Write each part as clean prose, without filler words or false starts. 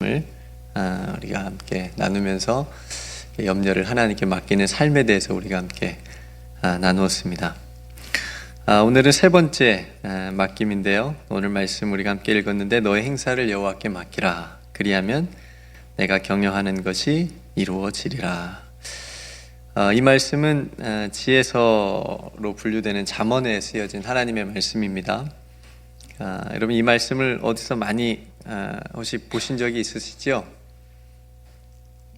말씀을 우리가 함께 나누면서 염려를 하나님께 맡기는 삶에 대해서 우리가 함께 나누었습니다. 오늘은 세 번째 맡김인데요. 오늘 말씀 우리가 함께 읽었는데 너의 행사를 여호와께 맡기라. 그리하면 내가 경영하는 것이 이루어지리라. 이 말씀은 지혜서로 분류되는 잠언에 쓰여진 하나님의 말씀입니다. 여러분 이 말씀을 어디서 많이 혹시 보신 적이 있으시죠?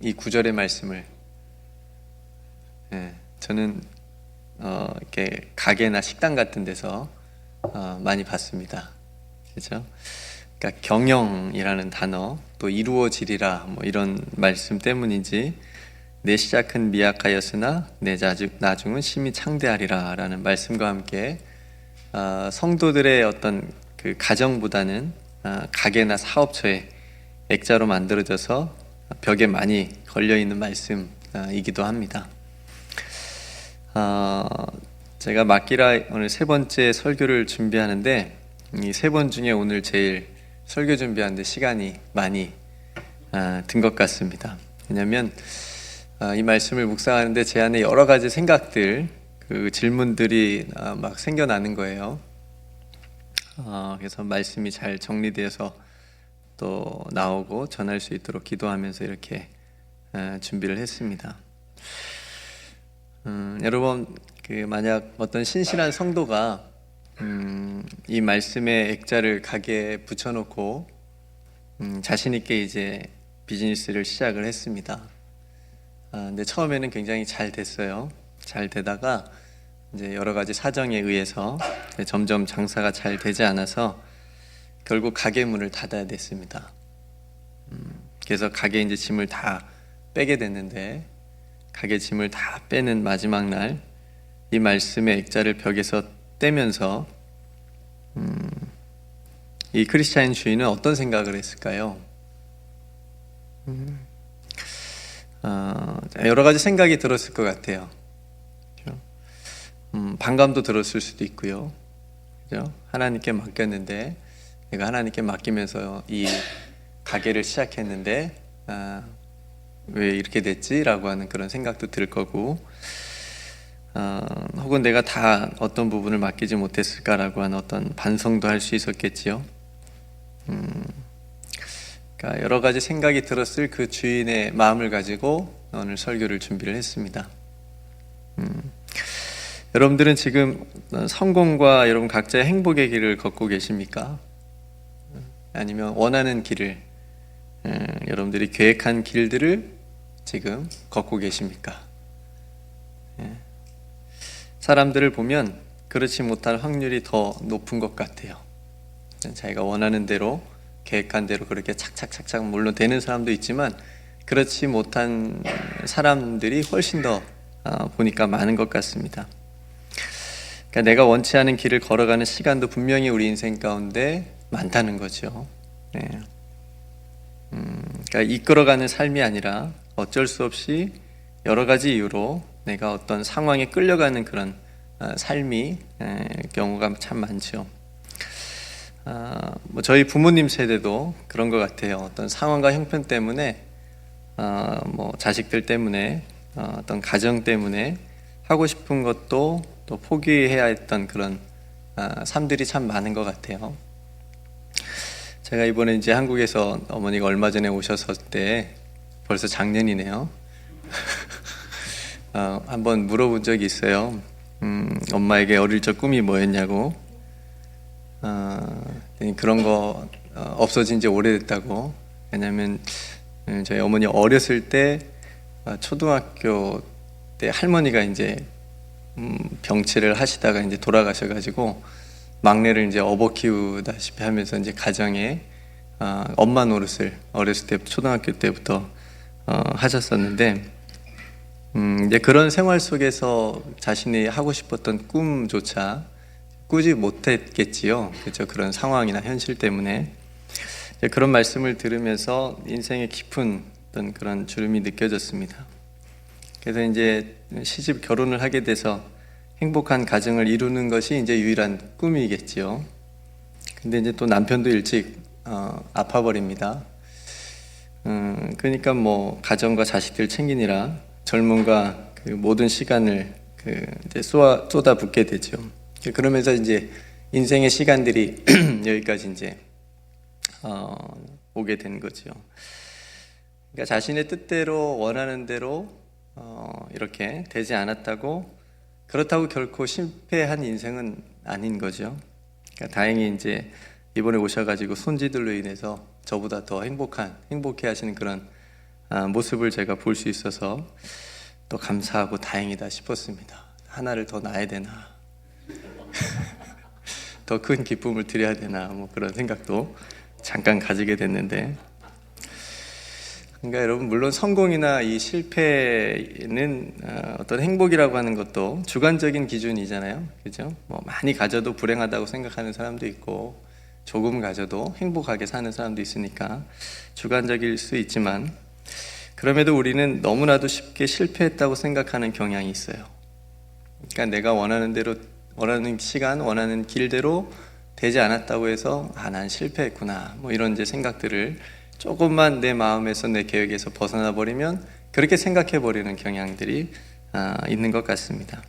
이 구절의 말씀을 저는 이렇게 가게나 식당 같은 데서 많이 봤습니다. 그렇죠? 그러니까 경영이라는 단어, 또 이루어지리라 뭐 이런 말씀 때문인지 내 시작은 미약하였으나 내 나중은 심히 창대하리라 라는 말씀과 함께 성도들의 어떤 그 가정보다는 가게나 사업처에 액자로 만들어져서 벽에 많이 걸려있는 말씀이기도 합니다. 제가 맡기라 오늘 세 번째 설교를 준비하는데 이 세 번 중에 오늘 제일 설교 준비하는데 시간이 많이 든 것 같습니다. 왜냐하면 이 말씀을 묵상하는데 제 안에 여러 가지 생각들, 그 질문들이 막 생겨나는 거예요. 그래서 말씀이 잘 정리되어서 또 나오고 전할 수 있도록 기도하면서 이렇게 준비를 했습니다. 여러분 만약 어떤 신실한 성도가 이 말씀의 액자를 가게에 붙여놓고 자신 있게 이제 비즈니스를 시작을 했습니다. 근데 처음에는 굉장히 잘 됐어요. 잘 되다가 이제 여러 가지 사정에 의해서 점점 장사가 잘 되지 않아서 결국 가게 문을 닫아야 됐습니다. 그래서 가게 이제 짐을 다 빼게 됐는데 가게 짐을 다 빼는 마지막 날 이 말씀의 액자를 벽에서 떼면서 이 크리스찬 주인은 어떤 생각을 했을까요? 여러 가지 생각이 들었을 것 같아요. 반감도 들었을 수도 있고요. 그죠? 하나님께 맡겼는데 내가 하나님께 맡기면서 이 가게를 시작했는데 왜 이렇게 됐지? 라고 하는 그런 생각도 들 거고 혹은 내가 다 어떤 부분을 맡기지 못했을까라고 하는 어떤 반성도 할 수 있었겠지요. 그러니까 여러 가지 생각이 들었을 그 주인의 마음을 가지고 오늘 설교를 준비를 했습니다. 여러분들은 지금 성공과 여러분 각자의 행복의 길을 걷고 계십니까? 아니면 원하는 길을 여러분들이 계획한 길들을 지금 걷고 계십니까? 사람들을 보면 그렇지 못할 확률이 더 높은 것 같아요. 자기가 원하는 대로 계획한 대로 그렇게 착착착착 물론 되는 사람도 있지만 그렇지 못한 사람들이 훨씬 더 보니까 많은 것 같습니다. 그러니까 내가 원치 않은 길을 걸어가는 시간도 분명히 우리 인생 가운데 많다는 거죠. 그러니까 이끌어가는 삶이 아니라 어쩔 수 없이 여러 가지 이유로 내가 어떤 상황에 끌려가는 그런 삶이 경우가 참 많죠. 뭐 저희 부모님 세대도 그런 것 같아요. 어떤 상황과 형편 때문에 뭐 자식들 때문에 어떤 가정 때문에 하고 싶은 것도 또 포기해야 했던 그런 삶들이 참 많은 것 같아요. 제가 이번에 이제 한국에서 어머니가 얼마 전에 오셨을 때 벌써 작년이네요. 한번 물어본 적이 있어요. 엄마에게 어릴 적 꿈이 뭐였냐고. 그런 거 없어진 지 오래됐다고. 왜냐면 저희 어머니 어렸을 때 초등학교 때 할머니가 이제 병치를 하시다가 이제 돌아가셔가지고 막내를 이제 업어 키우다시피 하면서 이제 가정에 엄마 노릇을 어렸을 때 초등학교 때부터 하셨었는데 이제 그런 생활 속에서 자신이 하고 싶었던 꿈조차 꾸지 못했겠지요. 그렇죠? 그런 상황이나 현실 때문에 그런 말씀을 들으면서 인생의 깊은 어떤 그런 주름이 느껴졌습니다. 그래서 이제 시집 결혼을 하게 돼서 행복한 가정을 이루는 것이 이제 유일한 꿈이겠지요. 근데 이제 또 남편도 일찍 아파버립니다. 그러니까 뭐 가정과 자식들 챙기느라 젊음과 그 모든 시간을 그 이제 쏟아붓게 되죠. 그러면서 이제 인생의 시간들이 여기까지 이제 오게 된 거죠. 그러니까 자신의 뜻대로 원하는 대로 이렇게 되지 않았다고, 그렇다고 결코 실패한 인생은 아닌 거죠. 그러니까 다행히 이제 이번에 오셔가지고 손지들로 인해서 저보다 더 행복해 하시는 그런 모습을 제가 볼 수 있어서 또 감사하고 다행이다 싶었습니다. 하나를 더 낳아야 되나 더 큰 기쁨을 드려야 되나, 뭐 그런 생각도 잠깐 가지게 됐는데, 그러니까 여러분, 물론 성공이나 이 실패는 어떤 행복이라고 하는 것도 주관적인 기준이잖아요. 그죠? 뭐 많이 가져도 불행하다고 생각하는 사람도 있고, 조금 가져도 행복하게 사는 사람도 있으니까 주관적일 수 있지만, 그럼에도 우리는 너무나도 쉽게 실패했다고 생각하는 경향이 있어요. 그러니까 내가 원하는 대로, 원하는 시간, 원하는 길대로 되지 않았다고 해서 난 실패했구나, 뭐 이런 이제 생각들을 조금만 내 마음에서, 내 계획에서 벗어나 버리면 그렇게 생각해 버리는 경향들이 있는 것 같습니다.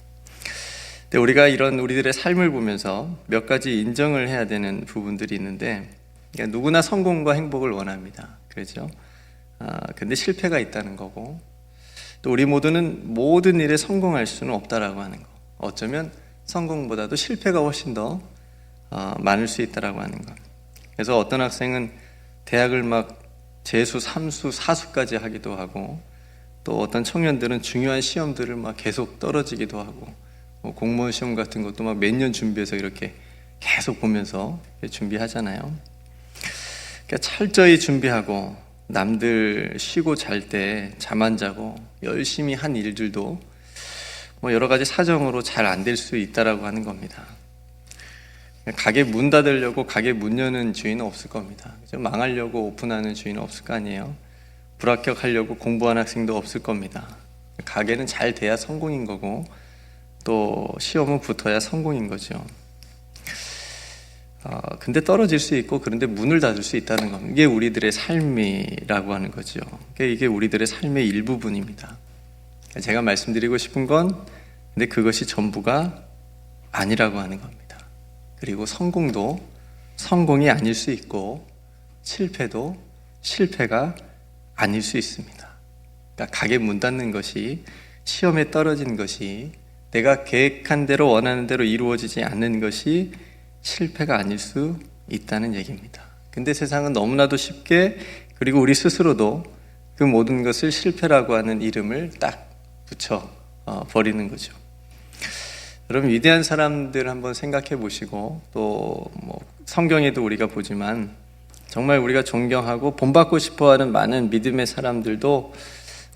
근데 우리가 이런 우리들의 삶을 보면서 몇 가지 인정을 해야 되는 부분들이 있는데, 그러니까 누구나 성공과 행복을 원합니다. 그렇죠? 근데 실패가 있다는 거고, 또 우리 모두는 모든 일에 성공할 수는 없다라고 하는 거. 어쩌면 성공보다도 실패가 훨씬 더 많을 수 있다라고 하는 것. 그래서 어떤 학생은 대학을 막 재수, 3수, 4수까지 하기도 하고, 또 어떤 청년들은 중요한 시험들을 막 계속 떨어지기도 하고, 뭐 공무원 시험 같은 것도 막 몇 년 준비해서 이렇게 계속 보면서 준비하잖아요. 그러니까 철저히 준비하고 남들 쉬고 잘 때 잠 안 자고 열심히 한 일들도 뭐 여러 가지 사정으로 잘 안 될 수 있다라고 하는 겁니다. 가게 문 닫으려고 가게 문 여는 주인은 없을 겁니다. 망하려고 오픈하는 주인은 없을 거 아니에요. 불합격하려고 공부한 학생도 없을 겁니다. 가게는 잘 돼야 성공인 거고, 또 시험은 붙어야 성공인 거죠. 근데 떨어질 수 있고, 그런데 문을 닫을 수 있다는 겁니다. 이게 우리들의 삶이라고 하는 거죠. 이게 우리들의 삶의 일부분입니다. 제가 말씀드리고 싶은 건, 근데 그것이 전부가 아니라고 하는 겁니다. 그리고 성공도 성공이 아닐 수 있고, 실패도 실패가 아닐 수 있습니다. 그러니까 가게 문 닫는 것이, 시험에 떨어진 것이, 내가 계획한 대로 원하는 대로 이루어지지 않는 것이 실패가 아닐 수 있다는 얘기입니다. 근데 세상은 너무나도 쉽게, 그리고 우리 스스로도 그 모든 것을 실패라고 하는 이름을 딱 붙여 버리는 거죠. 여러분, 위대한 사람들 한번 생각해 보시고, 또 뭐 성경에도 우리가 보지만 정말 우리가 존경하고 본받고 싶어하는 많은 믿음의 사람들도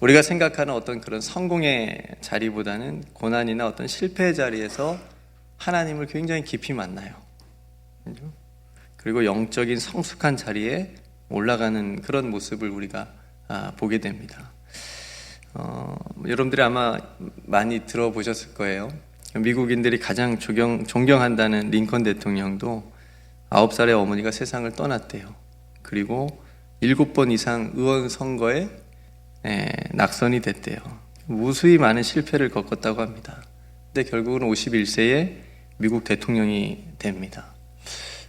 우리가 생각하는 어떤 그런 성공의 자리보다는 고난이나 어떤 실패의 자리에서 하나님을 굉장히 깊이 만나요. 그리고 영적인 성숙한 자리에 올라가는 그런 모습을 우리가 보게 됩니다. 여러분들이 아마 많이 들어보셨을 거예요. 미국인들이 가장 존경한다는 링컨 대통령도 9살의 어머니가 세상을 떠났대요. 그리고 7번 이상 의원 선거에 낙선이 됐대요. 무수히 많은 실패를 겪었다고 합니다. 근데 결국은 51세에 미국 대통령이 됩니다.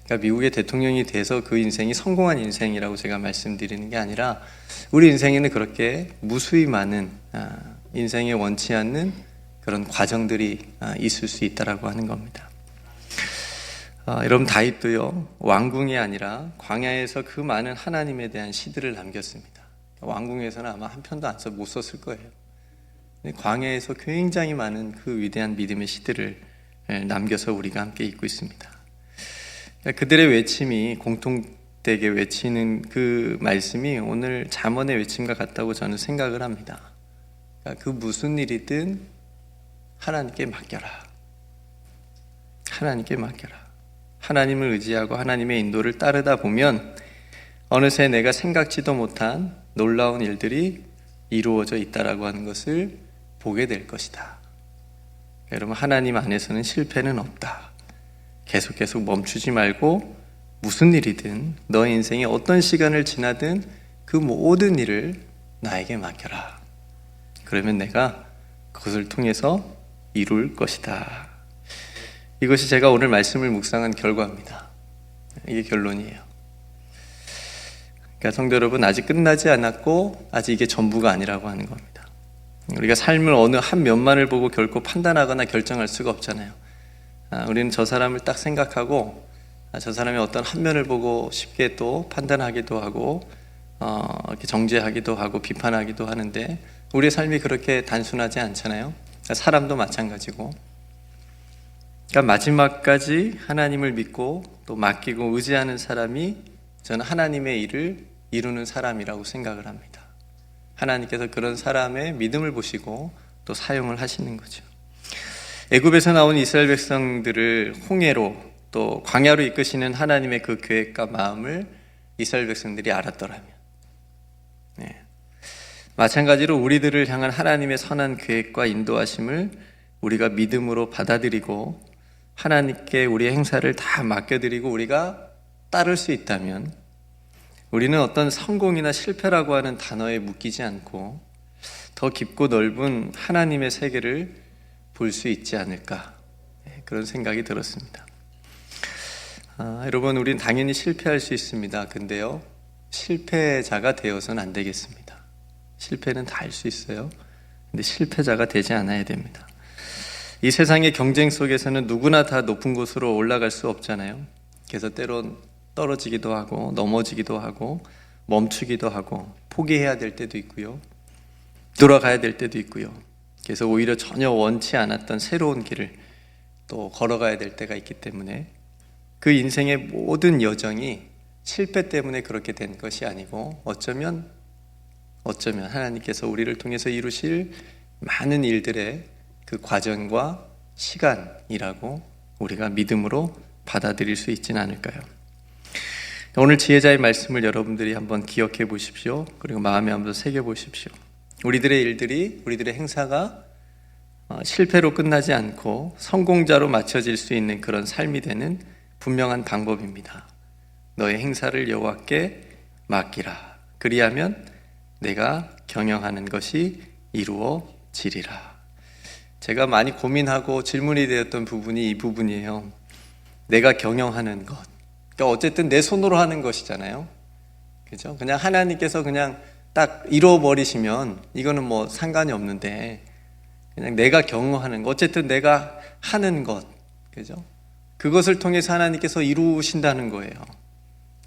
그러니까 미국의 대통령이 돼서 그 인생이 성공한 인생이라고 제가 말씀드리는 게 아니라, 우리 인생에는 그렇게 무수히 많은 인생에 원치 않는 그런 과정들이 있을 수 있다라고 하는 겁니다. 여러분, 다윗도요, 왕궁이 아니라 광야에서 그 많은 하나님에 대한 시들을 남겼습니다. 왕궁에서는 아마 한 편도 못 썼을 거예요. 광야에서 굉장히 많은 그 위대한 믿음의 시들을 남겨서 우리가 함께 읽고 있습니다. 그들의 외침이, 공통되게 외치는 그 말씀이 오늘 잠언의 외침과 같다고 저는 생각을 합니다. 그 무슨 일이든 하나님께 맡겨라. 하나님께 맡겨라. 하나님을 의지하고 하나님의 인도를 따르다 보면 어느새 내가 생각지도 못한 놀라운 일들이 이루어져 있다라고 하는 것을 보게 될 것이다. 여러분, 하나님 안에서는 실패는 없다. 계속 멈추지 말고 무슨 일이든, 너의 인생에 어떤 시간을 지나든 그 모든 일을 나에게 맡겨라. 그러면 내가 그것을 통해서 이룰 것이다. 이것이 제가 오늘 말씀을 묵상한 결과입니다. 이게 결론이에요. 그러니까 성도 여러분, 아직 끝나지 않았고 아직 이게 전부가 아니라고 하는 겁니다. 우리가 삶을 어느 한 면만을 보고 결코 판단하거나 결정할 수가 없잖아요. 우리는 저 사람을 딱 생각하고 저 사람의 어떤 한 면을 보고 쉽게 또 판단하기도 하고 이렇게 정죄하기도 하고 비판하기도 하는데, 우리의 삶이 그렇게 단순하지 않잖아요. 사람도 마찬가지고. 그러니까 마지막까지 하나님을 믿고 또 맡기고 의지하는 사람이 저는 하나님의 일을 이루는 사람이라고 생각을 합니다. 하나님께서 그런 사람의 믿음을 보시고 또 사용을 하시는 거죠. 애굽에서 나온 이스라엘 백성들을 홍해로 또 광야로 이끄시는 하나님의 그 계획과 마음을 이스라엘 백성들이 알았더라면, 마찬가지로 우리들을 향한 하나님의 선한 계획과 인도하심을 우리가 믿음으로 받아들이고 하나님께 우리의 행사를 다 맡겨드리고 우리가 따를 수 있다면, 우리는 어떤 성공이나 실패라고 하는 단어에 묶이지 않고 더 깊고 넓은 하나님의 세계를 볼 수 있지 않을까, 그런 생각이 들었습니다. 여러분, 우린 당연히 실패할 수 있습니다. 근데요, 실패자가 되어서는 안 되겠습니다. 실패는 다 할 수 있어요. 근데 실패자가 되지 않아야 됩니다. 이 세상의 경쟁 속에서는 누구나 다 높은 곳으로 올라갈 수 없잖아요. 그래서 때론 떨어지기도 하고 넘어지기도 하고 멈추기도 하고 포기해야 될 때도 있고요, 돌아가야 될 때도 있고요. 그래서 오히려 전혀 원치 않았던 새로운 길을 또 걸어가야 될 때가 있기 때문에 그 인생의 모든 여정이 실패 때문에 그렇게 된 것이 아니고 어쩌면 하나님께서 우리를 통해서 이루실 많은 일들의 그 과정과 시간이라고 우리가 믿음으로 받아들일 수 있지는 않을까요? 오늘 지혜자의 말씀을 여러분들이 한번 기억해 보십시오. 그리고 마음에 한번 새겨 보십시오. 우리들의 일들이, 우리들의 행사가 실패로 끝나지 않고 성공자로 맞춰질 수 있는 그런 삶이 되는 분명한 방법입니다. 너의 행사를 여호와께 맡기라. 그리하면 내가 경영하는 것이 이루어지리라. 제가 많이 고민하고 질문이 되었던 부분이 이 부분이에요. 내가 경영하는 것. 그러니까 어쨌든 내 손으로 하는 것이잖아요. 그죠? 그냥 하나님께서 그냥 딱 이루어버리시면 이거는 뭐 상관이 없는데, 그냥 내가 경영하는 것, 어쨌든 내가 하는 것, 그죠? 그것을 통해서 하나님께서 이루신다는 거예요.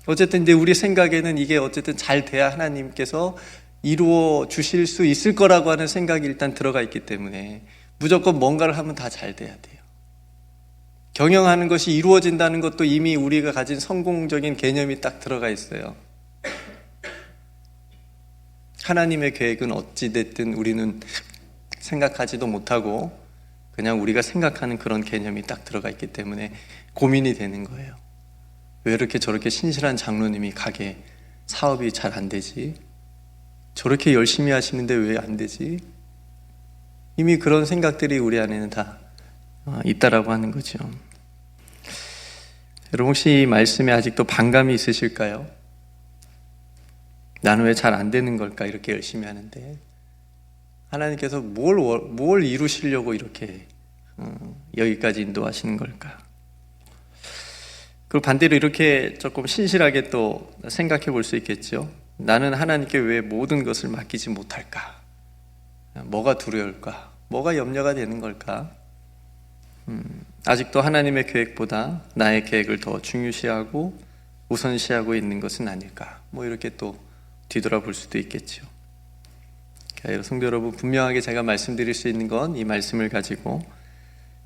어쨌든 이제 우리 생각에는 이게 어쨌든 잘 돼야 하나님께서 이루어 주실 수 있을 거라고 하는 생각이 일단 들어가 있기 때문에 무조건 뭔가를 하면 다 잘 돼야 돼요. 경영하는 것이 이루어진다는 것도 이미 우리가 가진 성공적인 개념이 딱 들어가 있어요. 하나님의 계획은 어찌됐든 우리는 생각하지도 못하고 그냥 우리가 생각하는 그런 개념이 딱 들어가 있기 때문에 고민이 되는 거예요. 왜 이렇게 저렇게 신실한 장로님이 가게 사업이 잘 안 되지? 저렇게 열심히 하시는데 왜 안 되지? 이미 그런 생각들이 우리 안에는 다 있다라고 하는 거죠. 여러분, 혹시 이 말씀에 아직도 반감이 있으실까요? 나는 왜 잘 안 되는 걸까? 이렇게 열심히 하는데 하나님께서 뭘 이루시려고 이렇게 여기까지 인도하시는 걸까? 그리고 반대로 이렇게 조금 신실하게 또 생각해 볼 수 있겠죠. 나는 하나님께 왜 모든 것을 맡기지 못할까? 뭐가 두려울까? 뭐가 염려가 되는 걸까? 아직도 하나님의 계획보다 나의 계획을 더 중요시하고 우선시하고 있는 것은 아닐까? 뭐 이렇게 또 뒤돌아볼 수도 있겠죠. 성도 여러분, 분명하게 제가 말씀드릴 수 있는 건 이 말씀을 가지고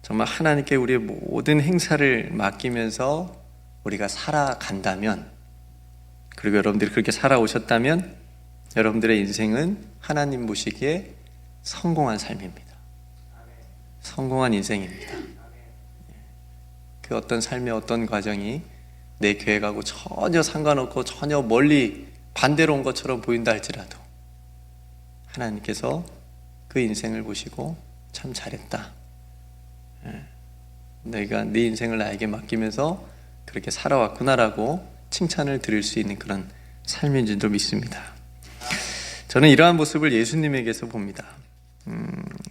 정말 하나님께 우리의 모든 행사를 맡기면서 우리가 살아간다면, 그리고 여러분들이 그렇게 살아오셨다면 여러분들의 인생은 하나님 보시기에 성공한 삶입니다. 성공한 인생입니다. 그 어떤 삶의 어떤 과정이 내 계획하고 전혀 상관없고 전혀 멀리 반대로 온 것처럼 보인다 할지라도 하나님께서 그 인생을 보시고 참 잘했다, 너희가 네 인생을 나에게 맡기면서 그렇게 살아왔구나라고 칭찬을 드릴 수 있는 그런 삶인 줄도 믿습니다. 저는 이러한 모습을 예수님에게서 봅니다.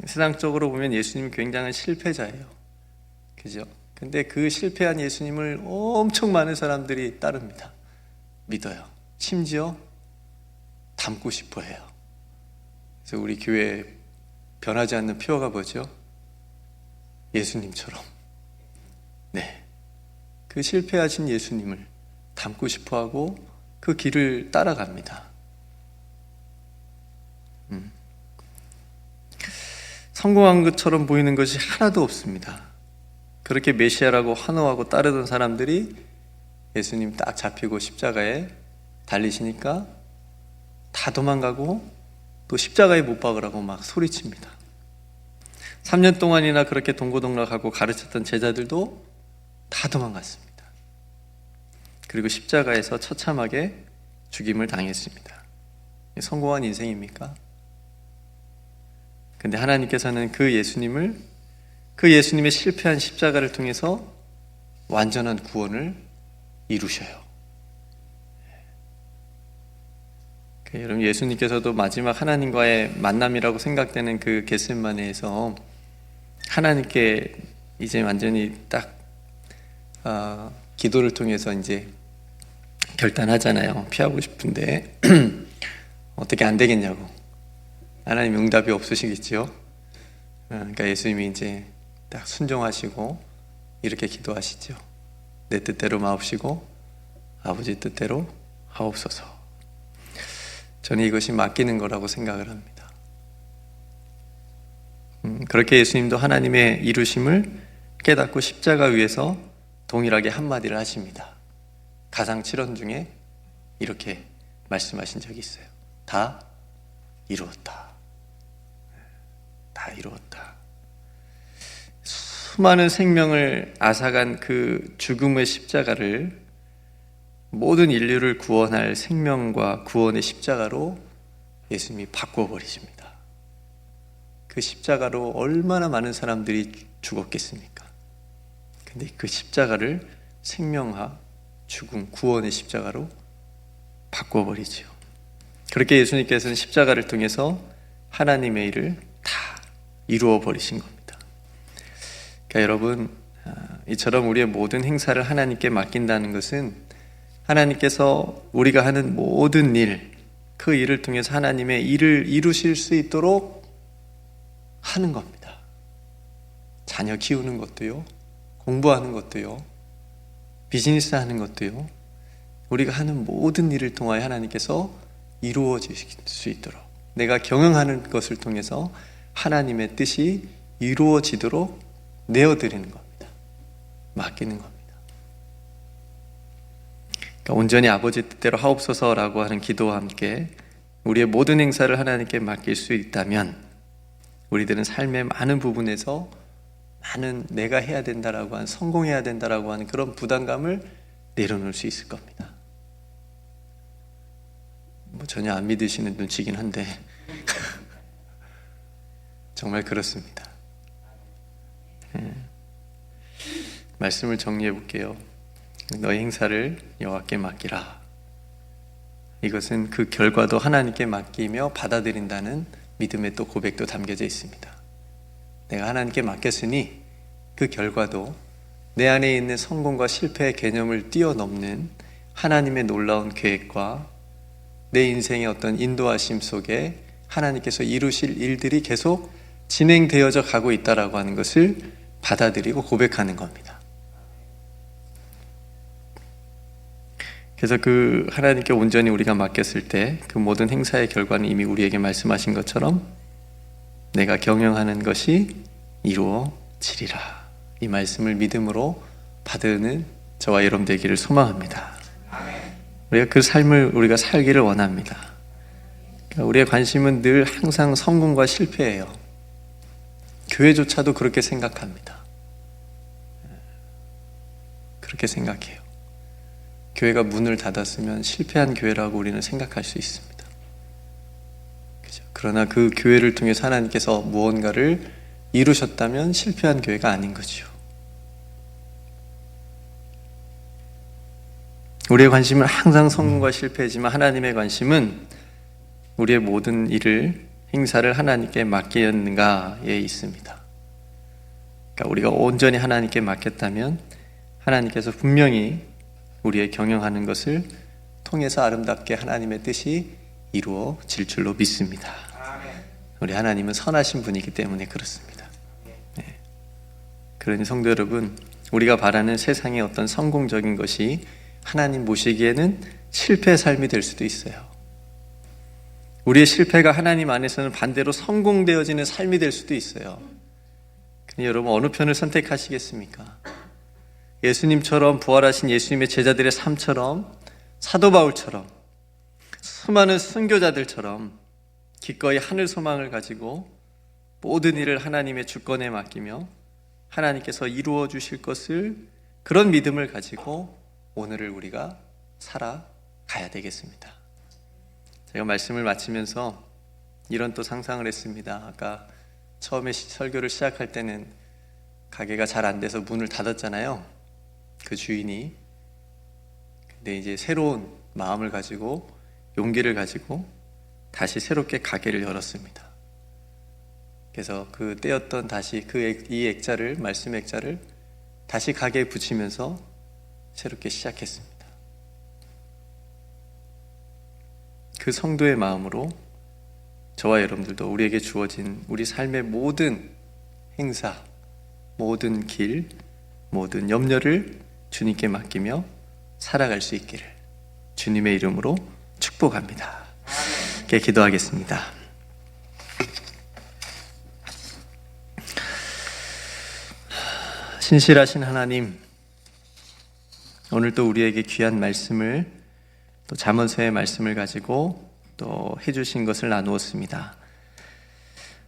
세상적으로 보면 예수님은 굉장한 실패자예요. 그죠? 근데 그 실패한 예수님을 엄청 많은 사람들이 따릅니다. 믿어요. 심지어 닮고 싶어 해요. 그래서 우리 교회 변하지 않는 표어가 뭐죠? 예수님처럼. 네. 그 실패하신 예수님을 닮고 싶어 하고 그 길을 따라갑니다. 성공한 것처럼 보이는 것이 하나도 없습니다. 그렇게 메시아라고 환호하고 따르던 사람들이 예수님 딱 잡히고 십자가에 달리시니까 다 도망가고 또 십자가에 못 박으라고 막 소리칩니다. 3년 동안이나 그렇게 동고동락하고 가르쳤던 제자들도 다 도망갔습니다. 그리고 십자가에서 처참하게 죽임을 당했습니다. 성공한 인생입니까? 근데 하나님께서는 그 예수님의 실패한 십자가를 통해서 완전한 구원을 이루셔요. 여러분, 예수님께서도 마지막 하나님과의 만남이라고 생각되는 그 겟세마네에서 하나님께 이제 완전히 딱 기도를 통해서 이제 결단하잖아요. 피하고 싶은데 어떻게 안 되겠냐고. 하나님 응답이 없으시겠지요. 그러니까 예수님이 이제 딱 순종하시고 이렇게 기도하시죠. 내 뜻대로 마옵시고 아버지 뜻대로 하옵소서. 저는 이것이 맡기는 거라고 생각을 합니다. 그렇게 예수님도 하나님의 이루심을 깨닫고 십자가 위에서 동일하게 한마디를 하십니다. 가상칠언 중에 이렇게 말씀하신 적이 있어요. 다 이루었다. 다 이루었다. 수많은 생명을 앗아간 그 죽음의 십자가를 모든 인류를 구원할 생명과 구원의 십자가로 예수님이 바꿔버리십니다. 그 십자가로 얼마나 많은 사람들이 죽었겠습니까? 근데 그 십자가를 생명화, 죽음, 구원의 십자가로 바꿔버리죠. 그렇게 예수님께서는 십자가를 통해서 하나님의 일을 다 이루어 버리신 겁니다. 그러니까 여러분, 이처럼 우리의 모든 행사를 하나님께 맡긴다는 것은 하나님께서 우리가 하는 모든 일, 그 일을 통해서 하나님의 일을 이루실 수 있도록 하는 겁니다. 자녀 키우는 것도요, 공부하는 것도요, 비즈니스 하는 것도요, 우리가 하는 모든 일을 통하여 하나님께서 이루어질 수 있도록, 내가 경영하는 것을 통해서 하나님의 뜻이 이루어지도록 내어드리는 겁니다. 맡기는 겁니다. 그러니까 온전히 아버지 뜻대로 하옵소서라고 하는 기도와 함께 우리의 모든 행사를 하나님께 맡길 수 있다면 우리들은 삶의 많은 부분에서 많은 내가 해야 된다라고 하는, 성공해야 된다라고 하는 그런 부담감을 내려놓을 수 있을 겁니다. 전혀 안 믿으시는 눈치긴 한데 정말 그렇습니다. 말씀을 정리해 볼게요. 너의 행사를 여호와께 맡기라. 이것은 그 결과도 하나님께 맡기며 받아들인다는 믿음의 또 고백도 담겨져 있습니다. 내가 하나님께 맡겼으니 그 결과도 내 안에 있는 성공과 실패의 개념을 뛰어넘는 하나님의 놀라운 계획과 내 인생의 어떤 인도하심 속에 하나님께서 이루실 일들이 계속 진행되어져 가고 있다라고 하는 것을 받아들이고 고백하는 겁니다. 그래서 그 하나님께 온전히 우리가 맡겼을 때 그 모든 행사의 결과는 이미 우리에게 말씀하신 것처럼 내가 경영하는 것이 이루어지리라. 이 말씀을 믿음으로 받는 저와 여러분 되기를 소망합니다. 우리가 그 삶을 우리가 살기를 원합니다. 우리의 관심은 늘 항상 성공과 실패예요. 교회조차도 그렇게 생각합니다. 그렇게 생각해요. 교회가 문을 닫았으면 실패한 교회라고 우리는 생각할 수 있습니다. 그죠? 그러나 그 교회를 통해서 하나님께서 무언가를 이루셨다면 실패한 교회가 아닌 거죠. 우리의 관심은 항상 성공과 실패이지만 하나님의 관심은 우리의 모든 일을 행사를 하나님께 맡겼는가에 있습니다. 그러니까 우리가 온전히 하나님께 맡겼다면 하나님께서 분명히 우리의 경영하는 것을 통해서 아름답게 하나님의 뜻이 이루어질 줄로 믿습니다. 우리 하나님은 선하신 분이기 때문에 그렇습니다. 네. 그러니 성도 여러분, 우리가 바라는 세상의 어떤 성공적인 것이 하나님 보시기에는 실패의 삶이 될 수도 있어요. 우리의 실패가 하나님 안에서는 반대로 성공되어지는 삶이 될 수도 있어요. 그러니 여러분, 어느 편을 선택하시겠습니까? 예수님처럼 부활하신 예수님의 제자들의 삶처럼, 사도 바울처럼, 수많은 순교자들처럼 기꺼이 하늘 소망을 가지고 모든 일을 하나님의 주권에 맡기며 하나님께서 이루어 주실 것을, 그런 믿음을 가지고 오늘을 우리가 살아가야 되겠습니다. 제가 말씀을 마치면서 이런 또 상상을 했습니다. 아까 처음에 설교를 시작할 때는 가게가 잘 안 돼서 문을 닫았잖아요, 그 주인이. 근데 이제 새로운 마음을 가지고, 용기를 가지고 다시 새롭게 가게를 열었습니다. 그래서 그 떼었던 다시 이 액자를, 말씀 액자를 다시 가게에 붙이면서 새롭게 시작했습니다. 그 성도의 마음으로 저와 여러분들도 우리에게 주어진 우리 삶의 모든 행사, 모든 길, 모든 염려를 주님께 맡기며 살아갈 수 있기를 주님의 이름으로 축복합니다. 함께 기도하겠습니다. 신실하신 하나님, 오늘 또 우리에게 귀한 말씀을, 또 잠언서의 말씀을 가지고 또 해주신 것을 나누었습니다.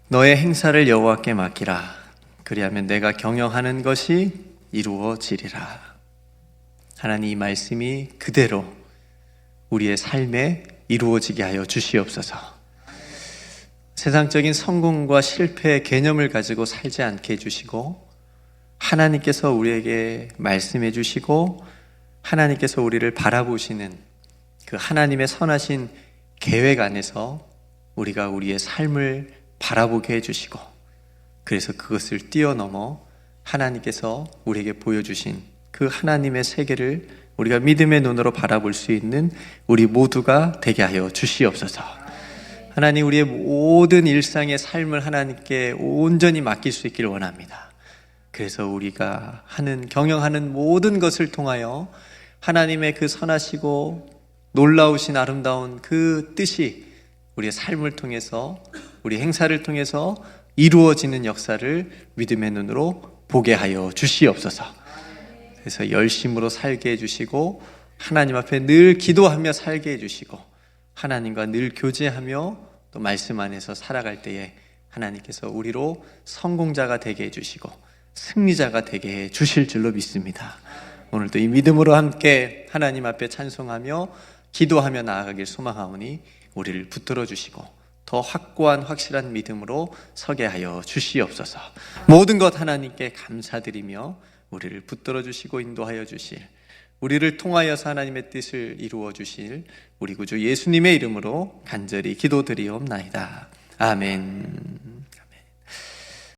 너의 행사를 여호와께 맡기라. 그리하면 내가 경영하는 것이 이루어지리라. 하나님, 이 말씀이 그대로 우리의 삶에 이루어지게 하여 주시옵소서. 세상적인 성공과 실패의 개념을 가지고 살지 않게 해주시고, 하나님께서 우리에게 말씀해 주시고 하나님께서 우리를 바라보시는 그 하나님의 선하신 계획 안에서 우리가 우리의 삶을 바라보게 해주시고, 그래서 그것을 뛰어넘어 하나님께서 우리에게 보여주신 그 하나님의 세계를 우리가 믿음의 눈으로 바라볼 수 있는 우리 모두가 되게 하여 주시옵소서. 하나님, 우리의 모든 일상의 삶을 하나님께 온전히 맡길 수 있기를 원합니다. 그래서 우리가 경영하는 모든 것을 통하여 하나님의 그 선하시고 놀라우신 아름다운 그 뜻이 우리의 삶을 통해서, 우리 행사를 통해서 이루어지는 역사를 믿음의 눈으로 보게 하여 주시옵소서. 그래서 열심으로 살게 해주시고, 하나님 앞에 늘 기도하며 살게 해주시고, 하나님과 늘 교제하며 또 말씀 안에서 살아갈 때에 하나님께서 우리로 성공자가 되게 해주시고 승리자가 되게 해 주실 줄로 믿습니다. 오늘도 이 믿음으로 함께 하나님 앞에 찬송하며 기도하며 나아가길 소망하오니 우리를 붙들어 주시고 더 확고한 확실한 믿음으로 서게 하여 주시옵소서. 모든 것 하나님께 감사드리며 우리를 붙들어 주시고 인도하여 주실, 우리를 통하여서 하나님의 뜻을 이루어 주실 우리 구주 예수님의 이름으로 간절히 기도드리옵나이다. 아멘.